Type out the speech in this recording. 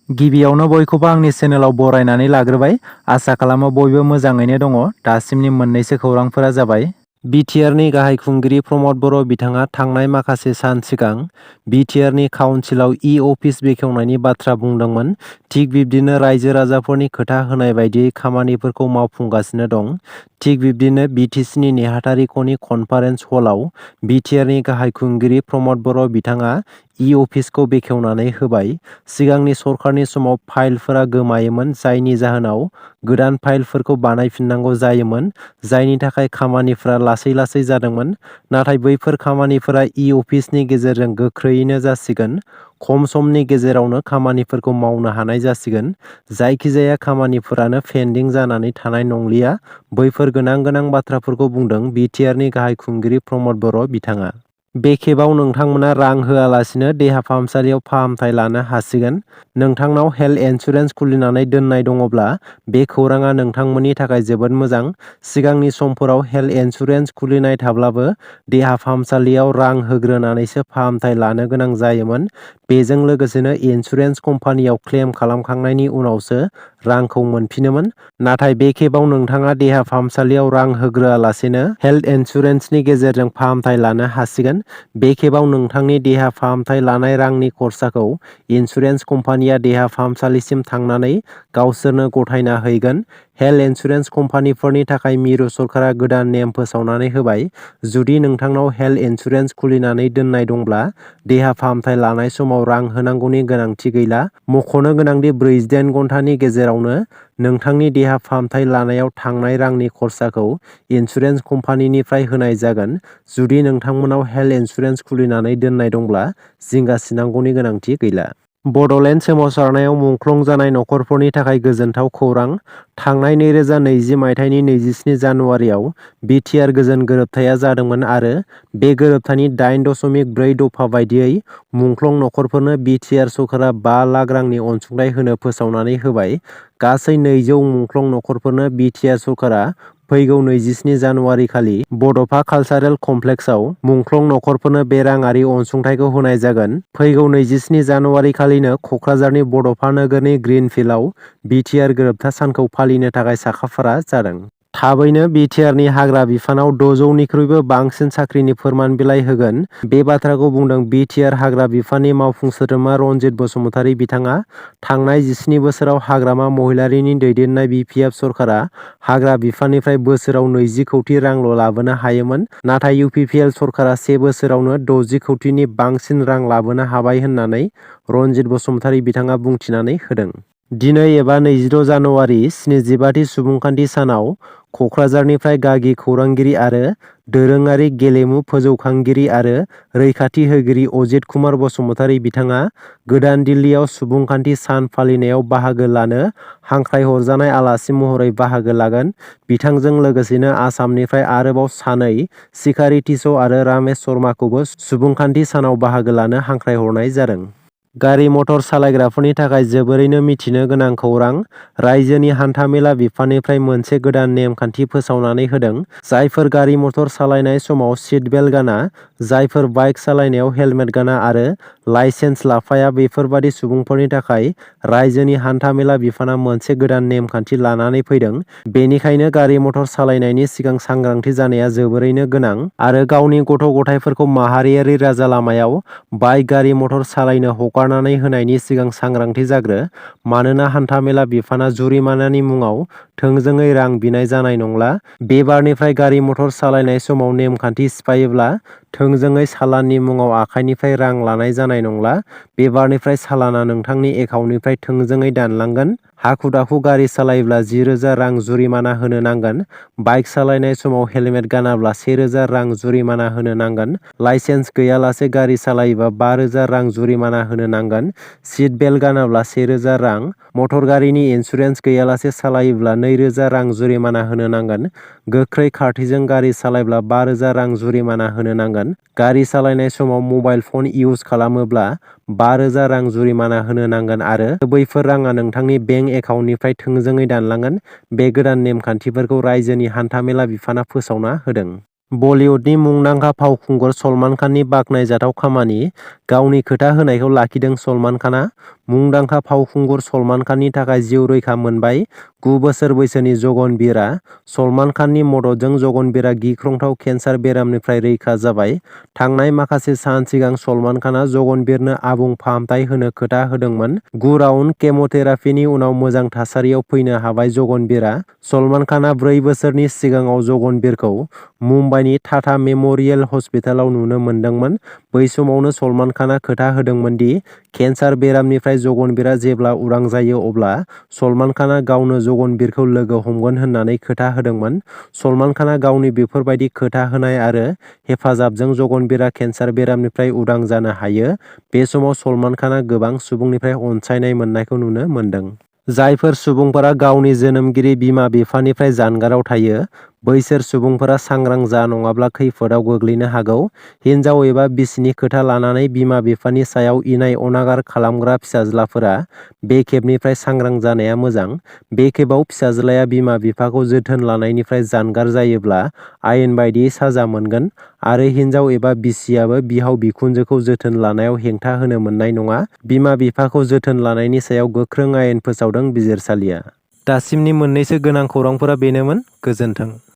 गिबियावनो बयखौबो आंनि चेनेलाव बरायनानै लाग्रोबाय। आसा खालामो बयबो मोजाङैनो दङ। दासिमनि मोननैसो खौरांफोरा जाबाय। BTRनि गाहाय खुंगिरि प्रमद बर' बिथाङा थांनाय माखासे सान सिगां BTRनि काउन्सिलाव अफिस बेखेवनायनि बाथ्रा बुंदोंमोन। थिग बिब्दिनो रायजो राजाफोरनि खोथा होनाय बायदियै खामानिफोरखौ मावफुंगासिनो दं। थिग बिब्दिनो BTCनि नेहाथारि खनि कनफारेन्स हलाव BTRनि गाहाय खुंगिरि प्रमद बर' बिथाङा अफिसखौ बेखेवनानै होबाय। सिगांनि सरखारनि समाव फाइलफोरा गोमायोमोन, जायनि जाहोनाव गोदान फाइलफोरखौ बानायफिननांगौ जायोमोन, जायनि थाखाय खामानिफोरा लासै लासै जादोंमोन। नाथाय बैफोर खामानिफोरा अफिसनि गेजेरजों गोख्रैयैनो जासिगोन। खम समनि गेजेरावनो खामानिफोरखौ मावनो हानाय जासिगोन। जायखिजाया खामानिफोरानो पेन्डिं जानानै थानाय नंलिया। बैफोर गोनां बाथ्राफोरखौ बुंदों BTRनि गाहाय खुंगिरि प्रमद बर' बिथाङा। बे खेबाव नोंथांमोना रां होआलासिनो देहा फाहामसालियाव फाहामथाय लानो हासिगोन। नोंथांनाव हेल्थ इन्सुरेन्स खुलिनानै दोननाय दङब्ला बे खौराङा नोंथांमोननि थाखाय जोबोद मोजां। सिगांनि समफोराव हेल्थ इन्सुरेन्स खुलिनाय थाब्लाबो देहा फाहामसालियाव रां होग्रोनानैसो फाहामथाय लानो गोनां जायोमोन। बेजों लोगोसेनो इन्सुरेन्स कम्पानियाव क्लेम खालामखांनायनि उनावसो रांखौ मोनफिनोमोन। नाथाय बे खेबाव नोंथाङा देहा फाहामसालियाव रां होग्रोआलासेनो हेल्थ इन्सुरेन्सनि गेजेरजों फाहामथाय लानो हासिगोन। बे खेबाव नोंथांनि देहा फाहामथाय लानाय रांनि खरसाखौ इन्सुरेन्स कम्पानिया देहा फाहामसालिसिम थांनानै गावसोरनो गथायना हैगोन। हेल्थ इन्सुरेन्स कम्पानिफोरनि थाखाय मिरु सरकारा गोदान नेम फोसावनानै होबाय। जुदि नोंथांनाव हेल्थ इन्सुरेन्स खुलिनानै दोननाय दंब्ला देहा फाहामथाय लानाय समाव रां होनांगौनि गोनांथि गैला। मख'नो गोनांदि 48 घन्टानि गेजेरावनो नोंथांनि देहा फाहामथाय लानायाव थांनाय रांनि खरसाखौ इन्सुरेन्स कम्पानिनिफ्राय होनाय जागोन। जुदि नोंथांमोनाव हेल्थ इन्सुरेन्स खुलिनानै दोननाय दंब्ला जिंगासिनांगौनि गोनांथि गैला। बड'लेण्ड सोमावसारनायाव मुंख्लं जानाय नखरफोरनि थाखाय गोजोनथाव खौरां। थांनाय 2020 मायथाइनि 27 जानुवारियाव BTR गोजोन गोरोबथाया जादोंमोन आरो बे गोरोबथानि 8.4 दफा बायदियै मुंख्लं नखरफोरनो BTR सरकारा 5 लाख रांनि अनसुंथाइ होनो फोसावनानै होबाय। गासै 200 मुंख्लं नखरफोरनो BTR सरकारा फैगौ 27 जानुवारि खालि बड'फा कालचारेल कमप्लेक्सआव मुंख्लं नखरफोरनो बे राङारि अनसुंथाइखौ होनाय जागोन। फैगौ 27 जानुवारि खालिनो कक्राझारनि बड'फा नोगोरनि ग्रीन फिल्डआव BTR गोरोबथा सानखौ फालिनो थाखाय साखाफारा जादों। थाबैनो BTRनि हाग्रा बिफानाव 600निख्रुइबो बांसिन साख्रिनि फोरमान बिलाइ होगोन। बे बाथ्राखौ बुंदों BTR हाग्रा बिफाननि मावफुं सोद्रोमा रनजित बसुमतारी बिथाङा। थांनाय 17 बोसोराव हाग्रामा महिलारीनि दैदेननाय BPF सरकारा हाग्रा बिफाननिफ्राय बोसोराव 20 कौटि रांल' लाबोनो हायोमोन। नाथाय UPPL सरकारा 1 बोसोरावनो 60 कौटिनि बांसिन रां लाबोनो हाबाय होननानै रनजित बसुमतारी बिथाङा बुंथिनानै होदों। दिनै एबा 26 जानुवारि 75थि सुबुंखान्थि सानाव कक्राझारनिफ्राय गागि खौरांगिरि आरो दोरोङारि गेलेमु फोजौखांगिरि आरो रैखाथि होगिरि अजित कुमार बसुमतारी बिथाङा गोदान दिल्लीयाव सुबुंखान्थि सान फालिनायाव बाहागो लानो हांख्रायहरजानाय आलासि महरै बाहागो लागोन। बिथांजों लोगोसेनो आसामनिफ्राय आरोबाव सानै सिखारी टिस' आरो रामेश शर्माखौबो सुबुंखान्थि सानाव बाहागो लानो हांख्रायहरनाय जादों। गारि मटर सालायग्राफोरनि थाखाय जोबोरैनो मिथिनो गोनां खौरां। रायजोनि हान्थामेला बिफाननिफ्राय मोनसे गोदान नेमखान्थि फोसावनानै होदों। जायफोर गारि मटर सालायनाय समाव सिट बेल्ट गाना, जायफोर बाइक सालायनायाव हेलमेट गाना आरो लाइसेन्स लाफाया, बेफोरबादि सुबुंफोरनि थाखाय रायजोनि हान्थामेला बिफाना मोनसे गोदान नेमखान्थि लानानै फैदों। बेनिखायनो गारि मटर सालायनायनि सिगां सांग्रांथि जानाया जोबोरैनो गोनां आरो गावनि गथ' गथायफोरखौ माहारियारि राजा लामायाव बाइक गारि मटर सालायनो हगारनानै होनायनि सिगां सांग्रांथि जाग्रो। मानोना हान्थामेला बिफाना जुरिमानानि मुङाव थोंजोङै रां बिनाय जानाय नंला। बे बारनिफ्राय गारि मटर सालायनाय समाव नेमखान्थि सिफायोब्ला थोंजोङै सालाननि मुङाव आखाइनिफ्राय रां लानाय जानाय नंला। बे बारनिफ्राय सालाना नोंथांनि एकाउन्टनिफ्राय थोंजोङै दानलांगोन। हाखु दाखु गारि सालायोब्ला 10,000 रां जुरिमाना होनो नांगोन। बाइक सालायनाय समाव हेलमेट गानाब्ला 1,000 रां जुरिमाना होनो नांगोन। लाइसेन्स गैयालासे गारि सालायोबा 5,000 रां जुरिमाना होनो नांगोन। सिट बेल्ट गानाब्ला 1,000 रां। मटर गारिनि इन्सुरेन्स गैयालासे सालायोब्ला 2,000 रां जुरिमाना होनो नांगोन। गोख्रै खारथाइजों गारि सालायब्ला 5,000 रां जुरिमाना होनो नांगोन। गारि सालायनाय समाव मबाइल फन इउज खालामोब्ला 5,000 रां जुरिमाना होनो नांगोन आरो बैफोर राङा नोंथांनि बेंक एकाउन्टनिफ्राय थोंजोङै दानलांगोन। बे गोदान नेमखान्थिफोरखौ रायजोनि हान्थामेला बिफाना फोसावना होदों। बलिउडनि मुंदांखा फावखुंगुर सलमान खाननि बाखनायजाथाव खामानि गावनि खोथा होनायखौ लाखिदों सलमान खानआ। मुंदांखा फावखुंगुर सलमान खाननि थाखाय जिउ रैखा मोनबाय 9 बोसोर बैसोनि जगनबीरआ। सलमान खाननि मददजों जगनबीरआ गिख्रंथाव केन्सार बेरामनिफ्राय रैखा जाबाय। थांनाय माखासे सान सिगां सलमान खानआ जगनबीरनो आबुं फाहामथाय होनो खोथा होदोंमोन। 9 राउन्ड केम'थेरापिनि उनाव मोजां थासारियाव फैनो हाबाय जगनबीरआ। सलमान खानआ 4 बोसोरनि सिगाङाव जगनबीरखौ मुम्बाइनि टाटा मेम'रियेल हस्पिटालाव नुनो मोनदोंमोन। बै समावनो सलमान खानआ खोथा होदोंमोन दि केन्सार बेरामनिफ्राय जगनबीरआ जेब्ला उदां जायो अब्ला सलमान खानआ गावनो जगनबीरखौ लोगो हमगोन होननानै खोथा होदोंमोन। सलमान खानआ गावनि बेफोरबायदि खोथा होनाय आरो हेफाजाबजों जगनबीरआ केन्सार बेरामनिफ्राय उदां जानो हायो। बे समाव सलमान खानआ गोबां सुबुंनिफ्राय अनसायनाय मोननायखौ नुनो मोनदों। जायफोर सुबुंफोरा गावनि जोनोमगिरि बिमा-बिफानिफ्राय जानगाराव थायो, बैसोर सुबुंफोरा सांग्रां जा नङाब्ला खैफोदाव गोग्लैनो हागौ। हिनजाव एबा बिसिनि खोथा लानानै बिमा-बिफानि सायाव इनाय अनागार खालामग्रा फिसाज्लाफोरा बे खेबनिफ्राय सांग्रां जानाया मोजां। बे खेबाव फिसाज्लाया बिमा-बिफाखौ जोथोन लानायनिफ्राय जानगार जायोब्ला आयेन बायदियै साजा मोनगोन आरो हिनजाव एबा बिसियाबो बिहाव-बिखुनजोखौ जोथोन लानायाव हेंथा होनो मोननाय नङा। बिमा-बिफाखौ जोथोन लानायनि सायाव गोख्रों आयेन फोसावदों बिजिरसालिया। दासिमनि मोननैसो गोनां खौरांफोरा बेनोमोन। गोजोन्थों।